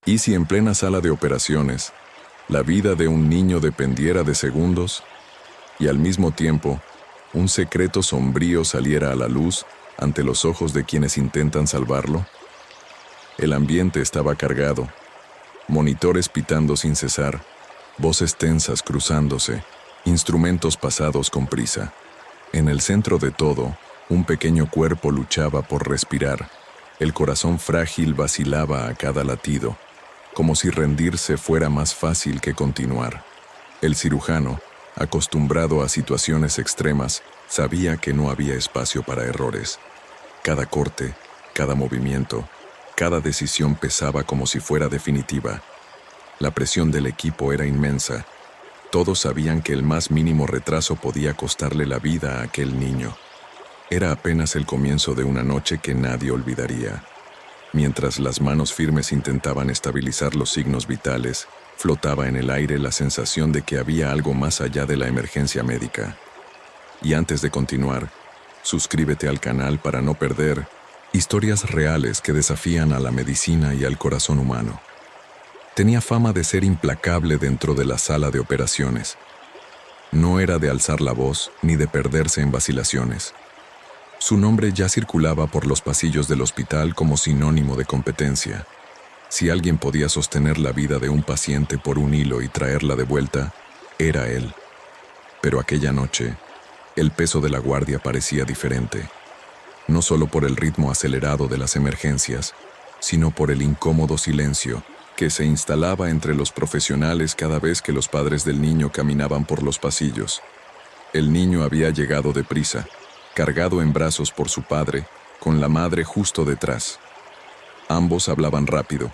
¿Y si en plena sala de operaciones, la vida de un niño dependiera de segundos y al mismo tiempo, un secreto sombrío saliera a la luz ante los ojos de quienes intentan salvarlo? El ambiente estaba cargado, monitores pitando sin cesar, voces tensas cruzándose, instrumentos pasados con prisa. En el centro de todo, un pequeño cuerpo luchaba por respirar. El corazón frágil vacilaba a cada latido, como si rendirse fuera más fácil que continuar. El cirujano, acostumbrado a situaciones extremas, sabía que no había espacio para errores. Cada corte, cada movimiento, cada decisión pesaba como si fuera definitiva. La presión del equipo era inmensa. Todos sabían que el más mínimo retraso podía costarle la vida a aquel niño. Era apenas el comienzo de una noche que nadie olvidaría. Mientras las manos firmes intentaban estabilizar los signos vitales, flotaba en el aire la sensación de que había algo más allá de la emergencia médica. Y antes de continuar, suscríbete al canal para no perder historias reales que desafían a la medicina y al corazón humano. Tenía fama de ser implacable dentro de la sala de operaciones. No era de alzar la voz ni de perderse en vacilaciones. Su nombre ya circulaba por los pasillos del hospital como sinónimo de competencia. Si alguien podía sostener la vida de un paciente por un hilo y traerla de vuelta, era él. Pero aquella noche, el peso de la guardia parecía diferente. No solo por el ritmo acelerado de las emergencias, sino por el incómodo silencio que se instalaba entre los profesionales cada vez que los padres del niño caminaban por los pasillos. El niño había llegado deprisa, cargado en brazos por su padre, con la madre justo detrás. Ambos hablaban rápido,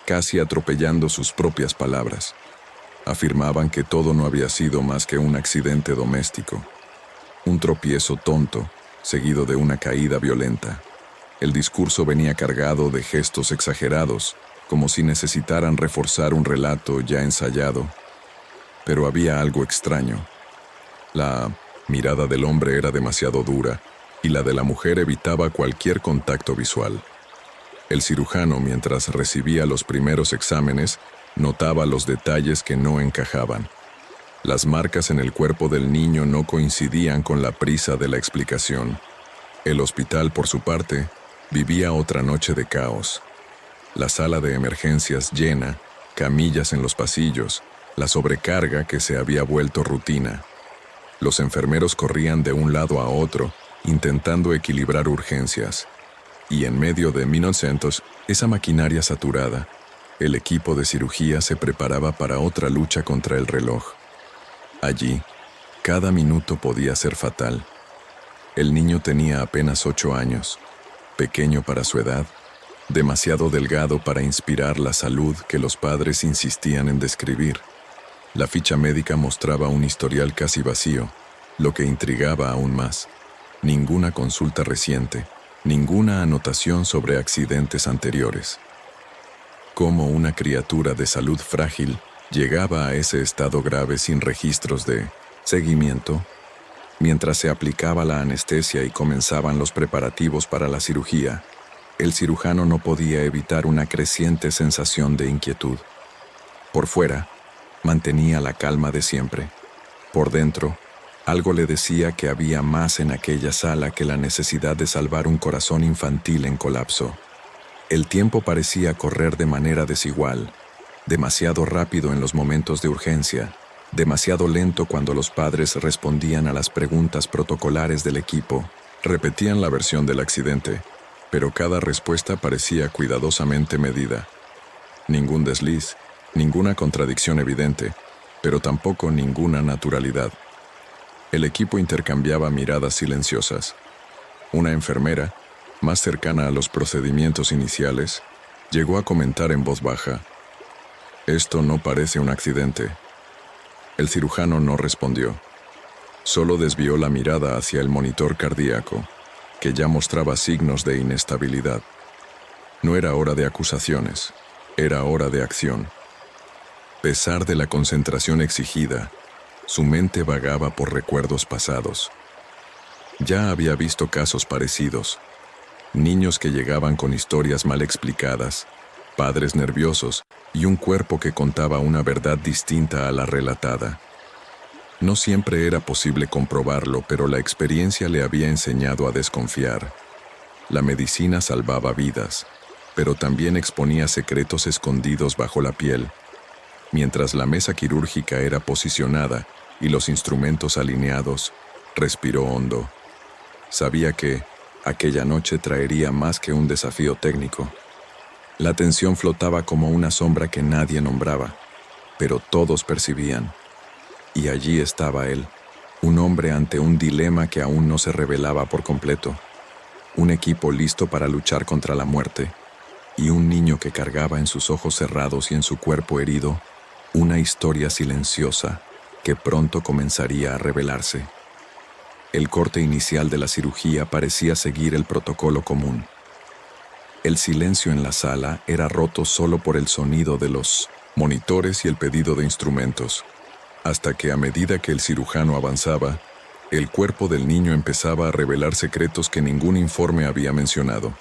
casi atropellando sus propias palabras. Afirmaban que todo no había sido más que un accidente doméstico, un tropiezo tonto, seguido de una caída violenta. El discurso venía cargado de gestos exagerados, como si necesitaran reforzar un relato ya ensayado. Pero había algo extraño. La mirada del hombre era demasiado dura, y la de la mujer evitaba cualquier contacto visual. El cirujano, mientras recibía los primeros exámenes, notaba los detalles que no encajaban. Las marcas en el cuerpo del niño no coincidían con la prisa de la explicación. El hospital, por su parte, vivía otra noche de caos. La sala de emergencias llena, camillas en los pasillos, la sobrecarga que se había vuelto rutina. Los enfermeros corrían de un lado a otro, intentando equilibrar urgencias. Y en medio de 1900, esa maquinaria saturada, el equipo de cirugía se preparaba para otra lucha contra el reloj. Allí, cada minuto podía ser fatal. El niño tenía apenas 8 años, pequeño para su edad, demasiado delgado para inspirar la salud que los padres insistían en describir. La ficha médica mostraba un historial casi vacío, lo que intrigaba aún más. Ninguna consulta reciente, ninguna anotación sobre accidentes anteriores. ¿Cómo una criatura de salud frágil llegaba a ese estado grave sin registros de seguimiento? Mientras se aplicaba la anestesia y comenzaban los preparativos para la cirugía, el cirujano no podía evitar una creciente sensación de inquietud. Por fuera, mantenía la calma de siempre. Por dentro, algo le decía que había más en aquella sala que la necesidad de salvar un corazón infantil en colapso. El tiempo parecía correr de manera desigual, demasiado rápido en los momentos de urgencia, demasiado lento cuando los padres respondían a las preguntas protocolares del equipo, repetían la versión del accidente, pero cada respuesta parecía cuidadosamente medida. Ningún desliz, ninguna contradicción evidente, pero tampoco ninguna naturalidad. El equipo intercambiaba miradas silenciosas. Una enfermera, más cercana a los procedimientos iniciales, llegó a comentar en voz baja: «Esto no parece un accidente». El cirujano no respondió. Solo desvió la mirada hacia el monitor cardíaco, que ya mostraba signos de inestabilidad. No era hora de acusaciones, era hora de acción. A pesar de la concentración exigida, su mente vagaba por recuerdos pasados. Ya había visto casos parecidos, niños que llegaban con historias mal explicadas, padres nerviosos y un cuerpo que contaba una verdad distinta a la relatada. No siempre era posible comprobarlo, pero la experiencia le había enseñado a desconfiar. La medicina salvaba vidas, pero también exponía secretos escondidos bajo la piel. Mientras la mesa quirúrgica era posicionada y los instrumentos alineados, respiró hondo. Sabía que aquella noche traería más que un desafío técnico. La tensión flotaba como una sombra que nadie nombraba, pero todos percibían. Y allí estaba él, un hombre ante un dilema que aún no se revelaba por completo. Un equipo listo para luchar contra la muerte, y un niño que cargaba en sus ojos cerrados y en su cuerpo herido una historia silenciosa que pronto comenzaría a revelarse. El corte inicial de la cirugía parecía seguir el protocolo común. El silencio en la sala era roto solo por el sonido de los monitores y el pedido de instrumentos, hasta que a medida que el cirujano avanzaba, el cuerpo del niño empezaba a revelar secretos que ningún informe había mencionado.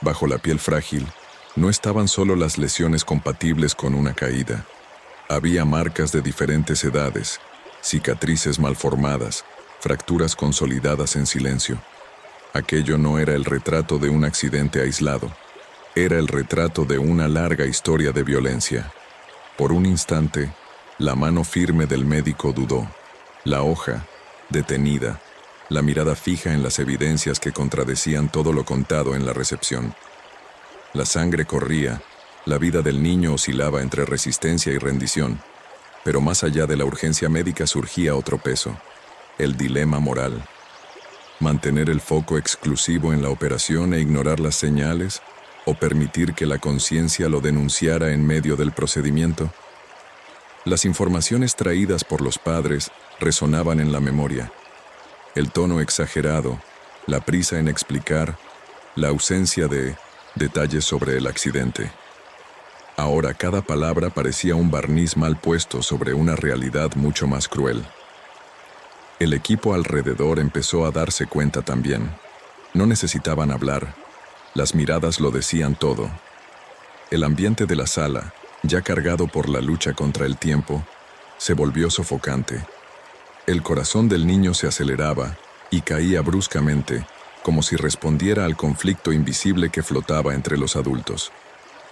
Bajo la piel frágil, no estaban solo las lesiones compatibles con una caída. Había marcas de diferentes edades, cicatrices malformadas, fracturas consolidadas en silencio. Aquello no era el retrato de un accidente aislado, era el retrato de una larga historia de violencia. Por un instante, la mano firme del médico dudó. La hoja, detenida, la mirada fija en las evidencias que contradecían todo lo contado en la recepción. La sangre corría, la vida del niño oscilaba entre resistencia y rendición, pero más allá de la urgencia médica surgía otro peso, el dilema moral. Mantener el foco exclusivo en la operación e ignorar las señales, o permitir que la conciencia lo denunciara en medio del procedimiento. Las informaciones traídas por los padres resonaban en la memoria. El tono exagerado, la prisa en explicar, la ausencia de detalles sobre el accidente. Ahora cada palabra parecía un barniz mal puesto sobre una realidad mucho más cruel. El equipo alrededor empezó a darse cuenta también. No necesitaban hablar. Las miradas lo decían todo. El ambiente de la sala, ya cargado por la lucha contra el tiempo, se volvió sofocante. El corazón del niño se aceleraba y caía bruscamente, como si respondiera al conflicto invisible que flotaba entre los adultos.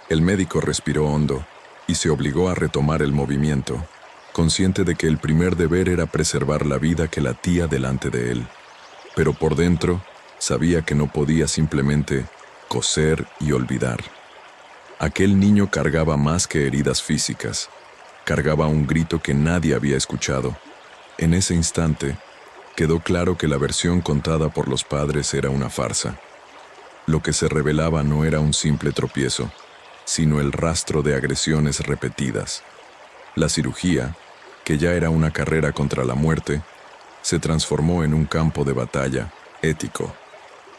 El médico respiró hondo y se obligó a retomar el movimiento, consciente de que el primer deber era preservar la vida que latía delante de él. Pero por dentro, sabía que no podía simplemente coser y olvidar. Aquel niño cargaba más que heridas físicas, cargaba un grito que nadie había escuchado. En ese instante, quedó claro que la versión contada por los padres era una farsa. Lo que se revelaba no era un simple tropiezo, sino el rastro de agresiones repetidas. La cirugía, que ya era una carrera contra la muerte, se transformó en un campo de batalla ético.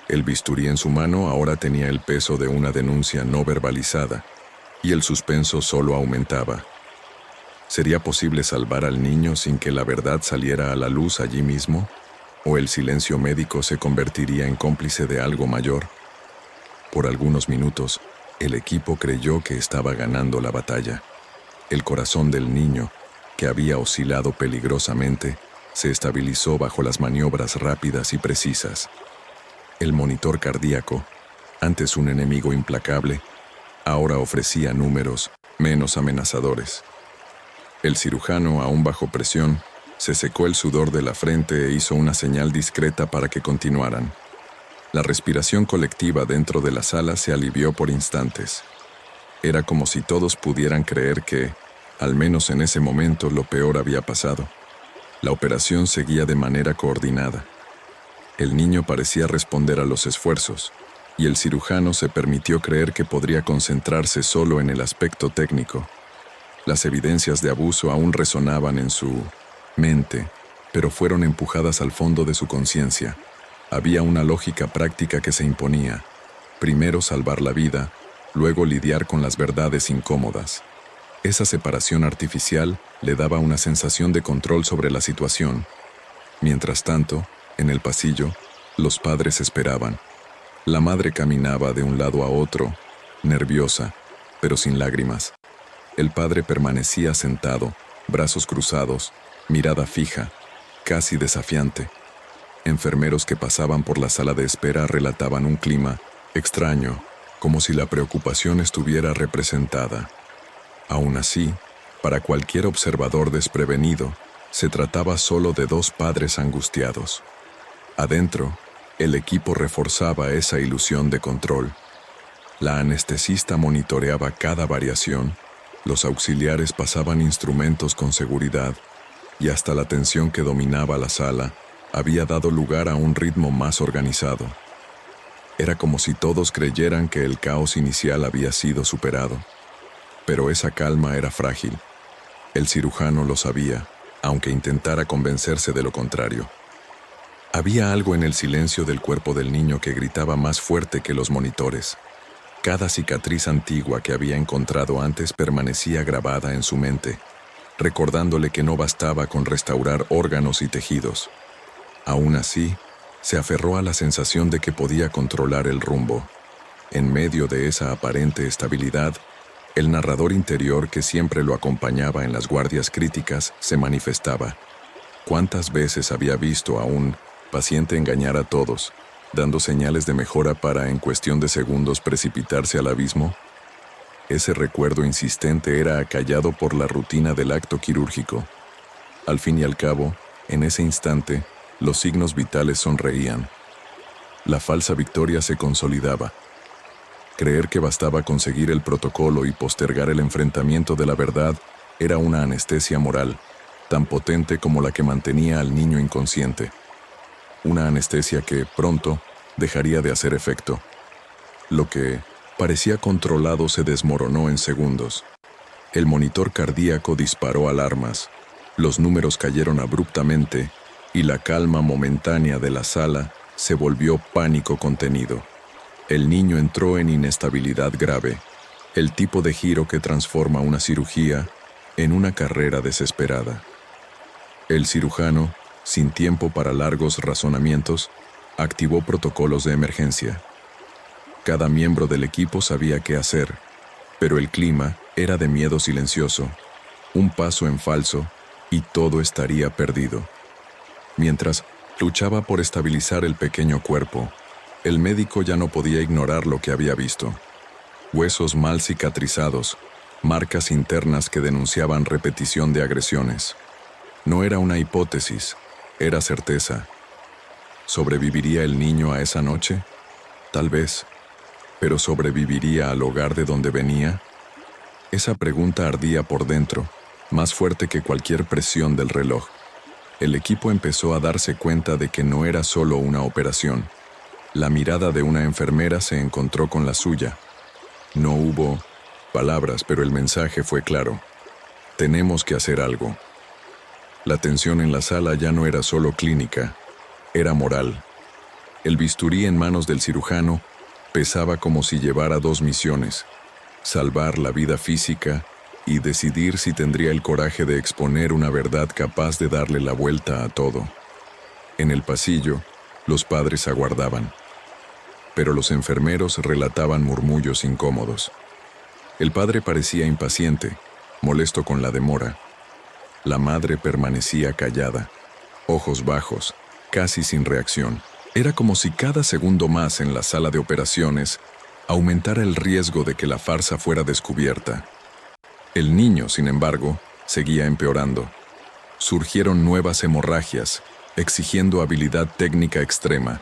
El bisturí en su mano ahora tenía el peso de una denuncia no verbalizada, y el suspenso solo aumentaba. ¿Sería posible salvar al niño sin que la verdad saliera a la luz allí mismo? ¿O el silencio médico se convertiría en cómplice de algo mayor? Por algunos minutos, el equipo creyó que estaba ganando la batalla. El corazón del niño, que había oscilado peligrosamente, se estabilizó bajo las maniobras rápidas y precisas. El monitor cardíaco, antes un enemigo implacable, ahora ofrecía números menos amenazadores. El cirujano, aún bajo presión, se secó el sudor de la frente e hizo una señal discreta para que continuaran. La respiración colectiva dentro de la sala se alivió por instantes. Era como si todos pudieran creer que, al menos en ese momento, lo peor había pasado. La operación seguía de manera coordinada. El niño parecía responder a los esfuerzos, y el cirujano se permitió creer que podría concentrarse solo en el aspecto técnico. Las evidencias de abuso aún resonaban en su mente, pero fueron empujadas al fondo de su conciencia. Había una lógica práctica que se imponía. Primero salvar la vida, luego lidiar con las verdades incómodas. Esa separación artificial le daba una sensación de control sobre la situación. Mientras tanto, en el pasillo, los padres esperaban. La madre caminaba de un lado a otro, nerviosa, pero sin lágrimas. El padre permanecía sentado, brazos cruzados, mirada fija, casi desafiante. Enfermeros que pasaban por la sala de espera relataban un clima extraño, como si la preocupación estuviera representada. Aún así, para cualquier observador desprevenido, se trataba solo de dos padres angustiados. Adentro, el equipo reforzaba esa ilusión de control. La anestesista monitoreaba cada variación, los auxiliares pasaban instrumentos con seguridad, y hasta la tensión que dominaba la sala había dado lugar a un ritmo más organizado. Era como si todos creyeran que el caos inicial había sido superado. Pero esa calma era frágil. El cirujano lo sabía, aunque intentara convencerse de lo contrario. Había algo en el silencio del cuerpo del niño que gritaba más fuerte que los monitores. Cada cicatriz antigua que había encontrado antes permanecía grabada en su mente, recordándole que no bastaba con restaurar órganos y tejidos. Aún así, se aferró a la sensación de que podía controlar el rumbo. En medio de esa aparente estabilidad, el narrador interior que siempre lo acompañaba en las guardias críticas se manifestaba. ¿Cuántas veces había visto a un paciente engañar a todos, dando señales de mejora para, en cuestión de segundos, precipitarse al abismo? Ese recuerdo insistente era acallado por la rutina del acto quirúrgico. Al fin y al cabo, en ese instante, los signos vitales sonreían. La falsa victoria se consolidaba. Creer que bastaba conseguir el protocolo y postergar el enfrentamiento de la verdad era una anestesia moral, tan potente como la que mantenía al niño inconsciente. Una anestesia que, pronto, dejaría de hacer efecto. Lo que parecía controlado se desmoronó en segundos. El monitor cardíaco disparó alarmas, los números cayeron abruptamente y la calma momentánea de la sala se volvió pánico contenido. El niño entró en inestabilidad grave, el tipo de giro que transforma una cirugía en una carrera desesperada. El cirujano, sin tiempo para largos razonamientos, activó protocolos de emergencia. Cada miembro del equipo sabía qué hacer, pero el clima era de miedo silencioso, un paso en falso y todo estaría perdido. Mientras luchaba por estabilizar el pequeño cuerpo, el médico ya no podía ignorar lo que había visto. Huesos mal cicatrizados, marcas internas que denunciaban repetición de agresiones. No era una hipótesis, era certeza. ¿Sobreviviría el niño a esa noche? Tal vez. ¿Pero sobreviviría al hogar de donde venía? Esa pregunta ardía por dentro, más fuerte que cualquier presión del reloj. El equipo empezó a darse cuenta de que no era solo una operación. La mirada de una enfermera se encontró con la suya. No hubo palabras, pero el mensaje fue claro. Tenemos que hacer algo. La tensión en la sala ya no era solo clínica, era moral. El bisturí en manos del cirujano pesaba como si llevara dos misiones: salvar la vida física y decidir si tendría el coraje de exponer una verdad capaz de darle la vuelta a todo. En el pasillo, los padres aguardaban, pero los enfermeros relataban murmullos incómodos. El padre parecía impaciente, molesto con la demora. La madre permanecía callada, ojos bajos, casi sin reacción. Era como si cada segundo más en la sala de operaciones aumentara el riesgo de que la farsa fuera descubierta. El niño, sin embargo, seguía empeorando. Surgieron nuevas hemorragias, exigiendo habilidad técnica extrema.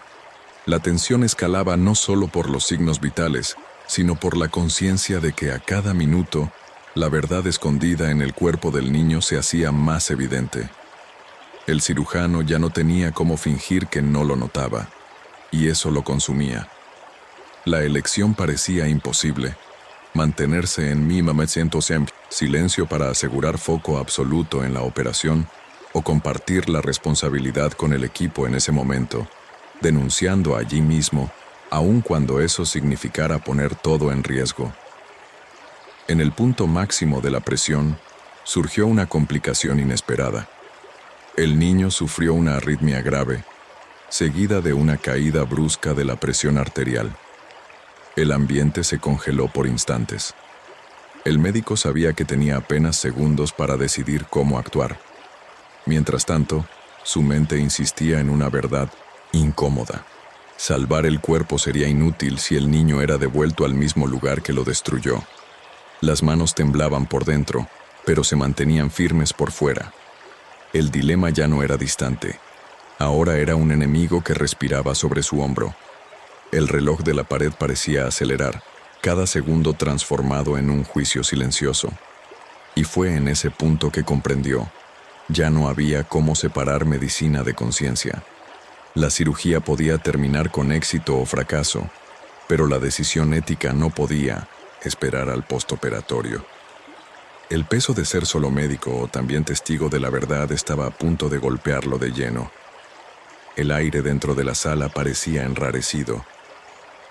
La tensión escalaba no solo por los signos vitales, sino por la conciencia de que a cada minuto la verdad escondida en el cuerpo del niño se hacía más evidente. El cirujano ya no tenía cómo fingir que no lo notaba, y eso lo consumía. La elección parecía imposible. Mantenerse en silencio para asegurar foco absoluto en la operación, o compartir la responsabilidad con el equipo en ese momento, denunciando allí mismo, aun cuando eso significara poner todo en riesgo. En el punto máximo de la presión, surgió una complicación inesperada. El niño sufrió una arritmia grave, seguida de una caída brusca de la presión arterial. El ambiente se congeló por instantes. El médico sabía que tenía apenas segundos para decidir cómo actuar. Mientras tanto, su mente insistía en una verdad incómoda. Salvar el cuerpo sería inútil si el niño era devuelto al mismo lugar que lo destruyó. Las manos temblaban por dentro, pero se mantenían firmes por fuera. El dilema ya no era distante. Ahora era un enemigo que respiraba sobre su hombro. El reloj de la pared parecía acelerar, cada segundo transformado en un juicio silencioso. Y fue en ese punto que comprendió: ya no había cómo separar medicina de conciencia. La cirugía podía terminar con éxito o fracaso, pero la decisión ética no podía esperar al postoperatorio. El peso de ser solo médico o también testigo de la verdad estaba a punto de golpearlo de lleno. El aire dentro de la sala parecía enrarecido.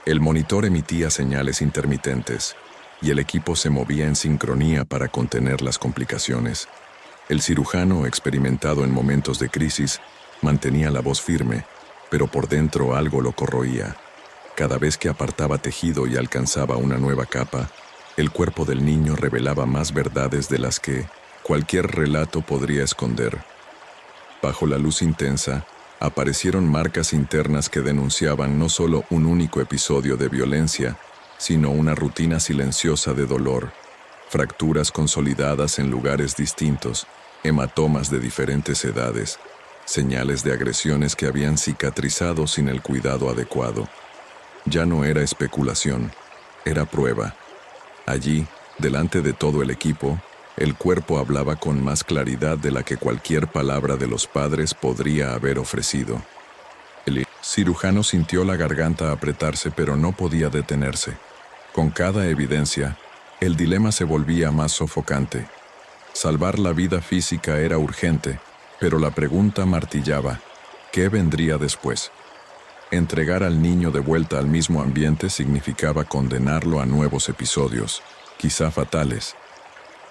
El monitor emitía señales intermitentes y el equipo se movía en sincronía para contener las complicaciones. El cirujano, experimentado en momentos de crisis, mantenía la voz firme, pero por dentro algo lo corroía. Cada vez que apartaba tejido y alcanzaba una nueva capa, el cuerpo del niño revelaba más verdades de las que cualquier relato podría esconder. Bajo la luz intensa, aparecieron marcas internas que denunciaban no solo un único episodio de violencia, sino una rutina silenciosa de dolor, fracturas consolidadas en lugares distintos, hematomas de diferentes edades, señales de agresiones que habían cicatrizado sin el cuidado adecuado. Ya no era especulación, era prueba. Allí, delante de todo el equipo, el cuerpo hablaba con más claridad de la que cualquier palabra de los padres podría haber ofrecido. El cirujano sintió la garganta apretarse, pero no podía detenerse. Con cada evidencia, el dilema se volvía más sofocante. Salvar la vida física era urgente, pero la pregunta martillaba: ¿qué vendría después? Entregar al niño de vuelta al mismo ambiente significaba condenarlo a nuevos episodios, quizá fatales.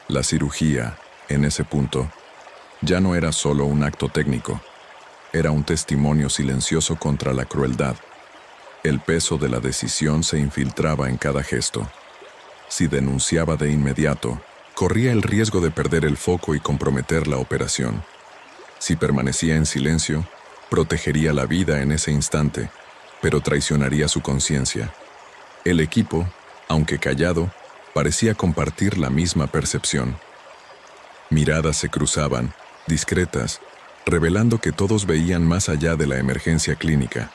La cirugía, en ese punto, ya no era solo un acto técnico, era un testimonio silencioso contra la crueldad. El peso de la decisión se infiltraba en cada gesto. Si denunciaba de inmediato, corría el riesgo de perder el foco y comprometer la operación. Si permanecía en silencio, protegería la vida en ese instante, pero traicionaría su conciencia. El equipo, aunque callado, parecía compartir la misma percepción. Miradas se cruzaban, discretas, revelando que todos veían más allá de la emergencia clínica.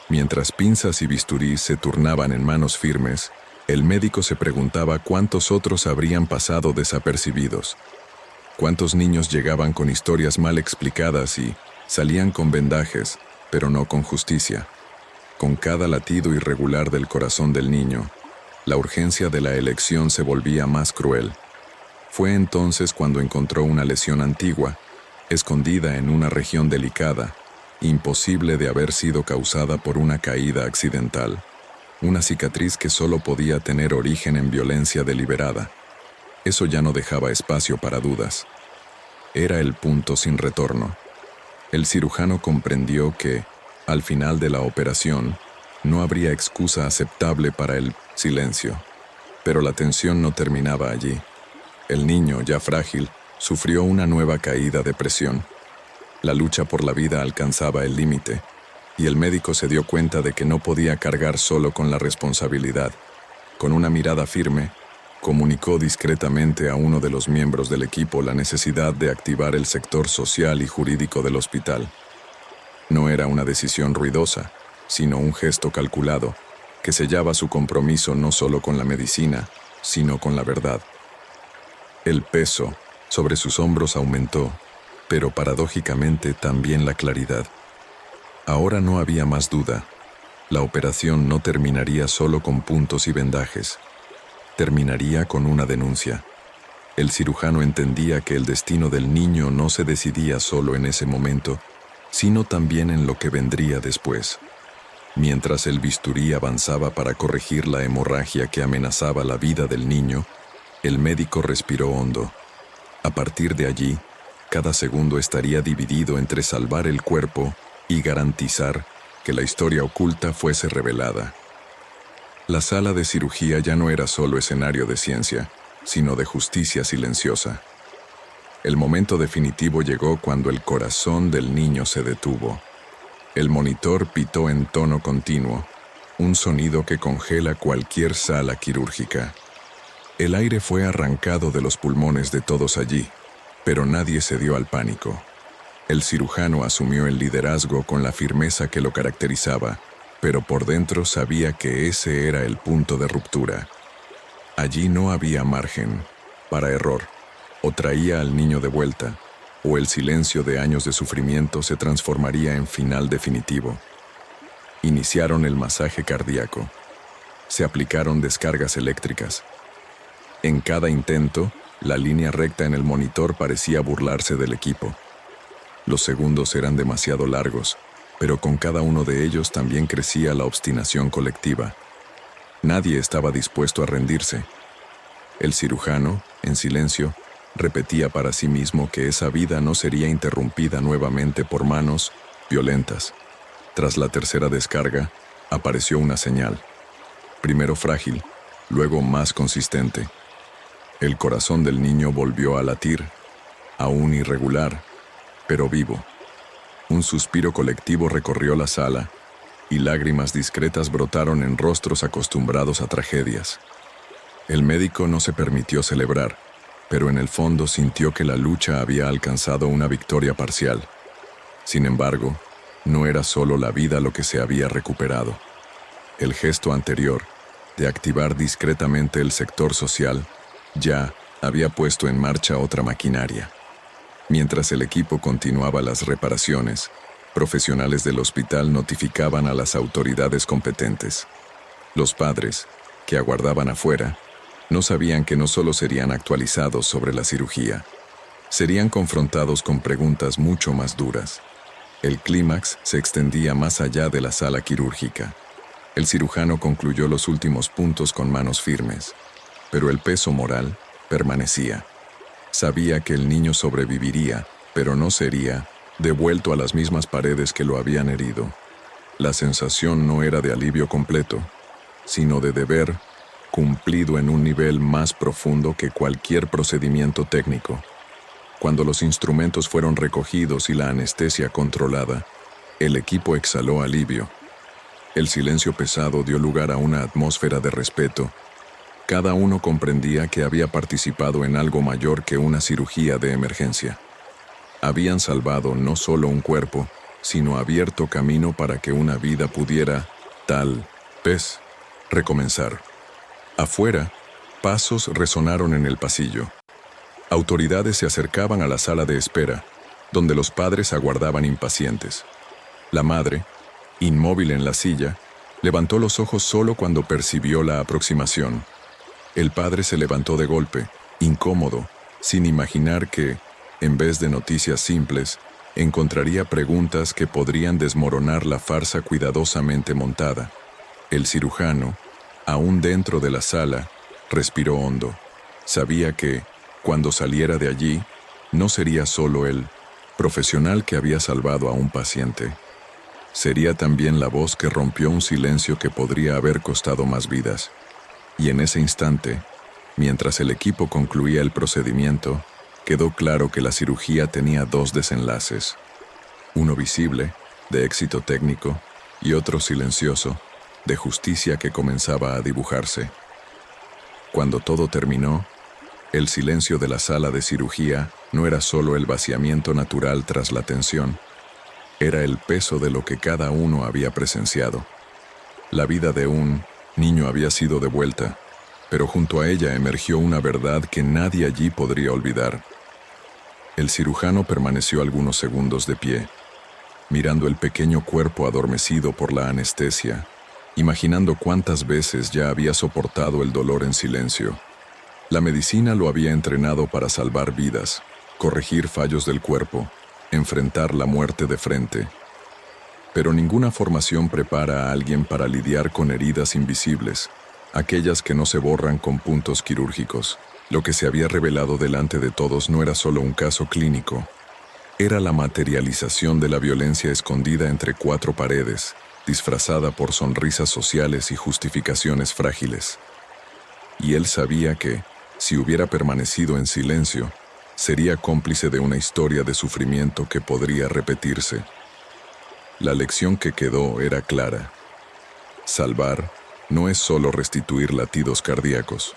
Mientras pinzas y bisturís se turnaban en manos firmes, el médico se preguntaba cuántos otros habrían pasado desapercibidos. Cuántos niños llegaban con historias mal explicadas y salían con vendajes, pero no con justicia. Con cada latido irregular del corazón del niño, la urgencia de la elección se volvía más cruel. Fue entonces cuando encontró una lesión antigua, escondida en una región delicada, imposible de haber sido causada por una caída accidental, una cicatriz que solo podía tener origen en violencia deliberada. Eso ya no dejaba espacio para dudas. Era el punto sin retorno. El cirujano comprendió que, al final de la operación, no habría excusa aceptable para el silencio. Pero la tensión no terminaba allí. El niño, ya frágil, sufrió una nueva caída de presión. La lucha por la vida alcanzaba el límite, y el médico se dio cuenta de que no podía cargar solo con la responsabilidad. Con una mirada firme, comunicó discretamente a uno de los miembros del equipo la necesidad de activar el sector social y jurídico del hospital. No era una decisión ruidosa, sino un gesto calculado, que sellaba su compromiso no solo con la medicina, sino con la verdad. El peso sobre sus hombros aumentó, pero paradójicamente también la claridad. Ahora no había más duda. La operación no terminaría solo con puntos y vendajes. Terminaría con una denuncia. El cirujano entendía que el destino del niño no se decidía solo en ese momento, sino también en lo que vendría después. Mientras el bisturí avanzaba para corregir la hemorragia que amenazaba la vida del niño, el médico respiró hondo. A partir de allí, cada segundo estaría dividido entre salvar el cuerpo y garantizar que la historia oculta fuese revelada. La sala de cirugía ya no era solo escenario de ciencia, sino de justicia silenciosa. El momento definitivo llegó cuando el corazón del niño se detuvo. El monitor pitó en tono continuo, un sonido que congela cualquier sala quirúrgica. El aire fue arrancado de los pulmones de todos allí, pero nadie cedió al pánico. El cirujano asumió el liderazgo con la firmeza que lo caracterizaba, pero por dentro sabía que ese era el punto de ruptura. Allí no había margen para error. O traía al niño de vuelta, o el silencio de años de sufrimiento se transformaría en final definitivo. Iniciaron el masaje cardíaco. Se aplicaron descargas eléctricas. En cada intento, la línea recta en el monitor parecía burlarse del equipo. Los segundos eran demasiado largos, pero con cada uno de ellos también crecía la obstinación colectiva. Nadie estaba dispuesto a rendirse. El cirujano, en silencio, repetía para sí mismo que esa vida no sería interrumpida nuevamente por manos violentas. Tras la tercera descarga, apareció una señal. Primero frágil, luego más consistente. El corazón del niño volvió a latir, aún irregular, pero vivo. Un suspiro colectivo recorrió la sala, y lágrimas discretas brotaron en rostros acostumbrados a tragedias. El médico no se permitió celebrar, pero en el fondo sintió que la lucha había alcanzado una victoria parcial. Sin embargo, no era solo la vida lo que se había recuperado. El gesto anterior, de activar discretamente el sector social, ya había puesto en marcha otra maquinaria. Mientras el equipo continuaba las reparaciones, profesionales del hospital notificaban a las autoridades competentes. Los padres, que aguardaban afuera, no sabían que no solo serían actualizados sobre la cirugía, serían confrontados con preguntas mucho más duras. El clímax se extendía más allá de la sala quirúrgica. El cirujano concluyó los últimos puntos con manos firmes, pero el peso moral permanecía. Sabía que el niño sobreviviría, pero no sería devuelto a las mismas paredes que lo habían herido. La sensación no era de alivio completo, sino de deber cumplido en un nivel más profundo que cualquier procedimiento técnico. Cuando los instrumentos fueron recogidos y la anestesia controlada, el equipo exhaló alivio. El silencio pesado dio lugar a una atmósfera de respeto. Cada uno comprendía que había participado en algo mayor que una cirugía de emergencia. Habían salvado no solo un cuerpo, sino abierto camino para que una vida pudiera, tal vez, recomenzar. Afuera, pasos resonaron en el pasillo. Autoridades se acercaban a la sala de espera, donde los padres aguardaban impacientes. La madre, inmóvil en la silla, levantó los ojos solo cuando percibió la aproximación. El padre se levantó de golpe, incómodo, sin imaginar que, en vez de noticias simples, encontraría preguntas que podrían desmoronar la farsa cuidadosamente montada. El cirujano, aún dentro de la sala, respiró hondo. Sabía que, cuando saliera de allí, no sería solo el profesional que había salvado a un paciente. Sería también la voz que rompió un silencio que podría haber costado más vidas. Y en ese instante, mientras el equipo concluía el procedimiento, quedó claro que la cirugía tenía dos desenlaces. Uno visible, de éxito técnico, y otro silencioso, de justicia que comenzaba a dibujarse. Cuando todo terminó, el silencio de la sala de cirugía no era solo el vaciamiento natural tras la tensión, era el peso de lo que cada uno había presenciado. La vida de un niño había sido devuelta, pero junto a ella emergió una verdad que nadie allí podría olvidar. El cirujano permaneció algunos segundos de pie, mirando el pequeño cuerpo adormecido por la anestesia, imaginando cuántas veces ya había soportado el dolor en silencio. La medicina lo había entrenado para salvar vidas, corregir fallos del cuerpo, enfrentar la muerte de frente. Pero ninguna formación prepara a alguien para lidiar con heridas invisibles, aquellas que no se borran con puntos quirúrgicos. Lo que se había revelado delante de todos no era solo un caso clínico, era la materialización de la violencia escondida entre cuatro paredes, disfrazada por sonrisas sociales y justificaciones frágiles. Y él sabía que, Si hubiera permanecido en silencio, sería cómplice de una historia de sufrimiento que podría repetirse. La lección que quedó era clara. Salvar no es solo restituir latidos cardíacos.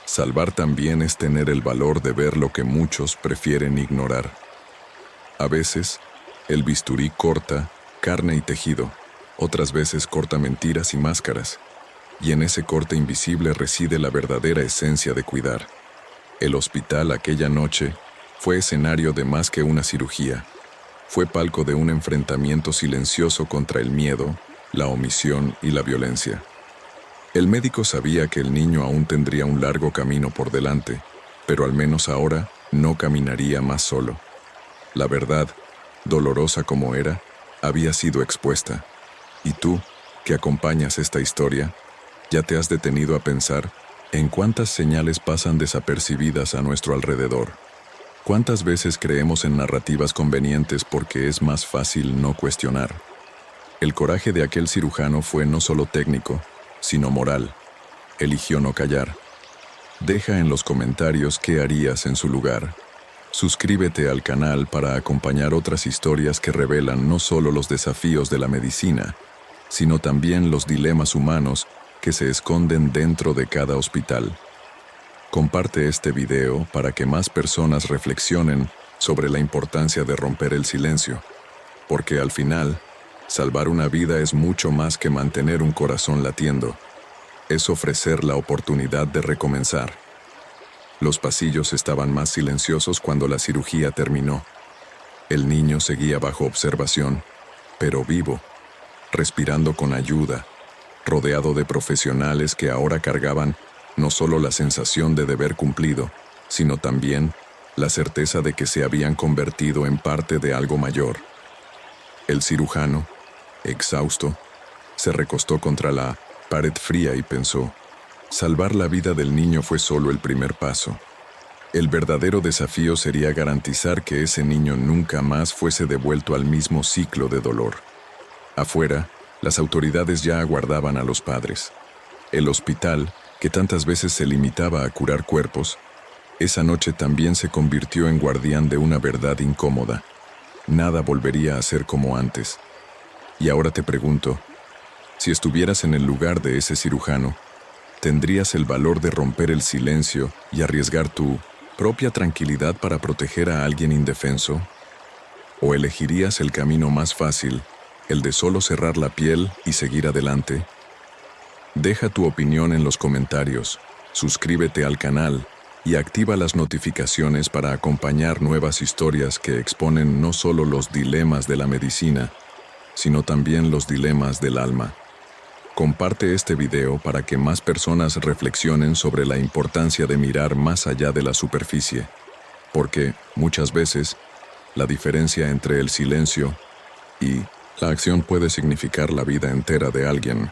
Salvar también es tener el valor de ver lo que muchos prefieren ignorar. A veces, el bisturí corta carne y tejido, otras veces corta mentiras y máscaras, y en ese corte invisible reside la verdadera esencia de cuidar. El hospital aquella noche fue escenario de más que una cirugía. Fue palco de un enfrentamiento silencioso contra el miedo, la omisión y la violencia. El médico sabía que el niño aún tendría un largo camino por delante, pero al menos ahora no caminaría más solo. La verdad, dolorosa como era, había sido expuesta. Y tú, que acompañas esta historia, ¿ya te has detenido a pensar en cuántas señales pasan desapercibidas a nuestro alrededor? ¿Cuántas veces creemos en narrativas convenientes porque es más fácil no cuestionar? El coraje de aquel cirujano fue no solo técnico, sino moral. Eligió no callar. Deja en los comentarios qué harías en su lugar. Suscríbete al canal para acompañar otras historias que revelan no solo los desafíos de la medicina, sino también los dilemas humanos que se esconden dentro de cada hospital. Comparte este video para que más personas reflexionen sobre la importancia de romper el silencio, porque al final, salvar una vida es mucho más que mantener un corazón latiendo. Es ofrecer la oportunidad de recomenzar. Los pasillos estaban más silenciosos cuando la cirugía terminó. El niño seguía bajo observación, pero vivo, respirando con ayuda, rodeado de profesionales que ahora cargaban no solo la sensación de deber cumplido, sino también la certeza de que se habían convertido en parte de algo mayor. El cirujano, exhausto, se recostó contra la pared fría y pensó: salvar la vida del niño fue solo el primer paso. El verdadero desafío sería garantizar que ese niño nunca más fuese devuelto al mismo ciclo de dolor. Afuera, las autoridades ya aguardaban a los padres. El hospital, que tantas veces se limitaba a curar cuerpos, esa noche también se convirtió en guardián de una verdad incómoda. Nada volvería a ser como antes. Y ahora te pregunto, si estuvieras en el lugar de ese cirujano, ¿tendrías el valor de romper el silencio y arriesgar tu propia tranquilidad para proteger a alguien indefenso? ¿O elegirías el camino más fácil, el de solo cerrar la piel y seguir adelante? Deja tu opinión en los comentarios, suscríbete al canal y activa las notificaciones para acompañar nuevas historias que exponen no solo los dilemas de la medicina, sino también los dilemas del alma. Comparte este video para que más personas reflexionen sobre la importancia de mirar más allá de la superficie, porque, muchas veces, la diferencia entre el silencio y la acción puede significar la vida entera de alguien.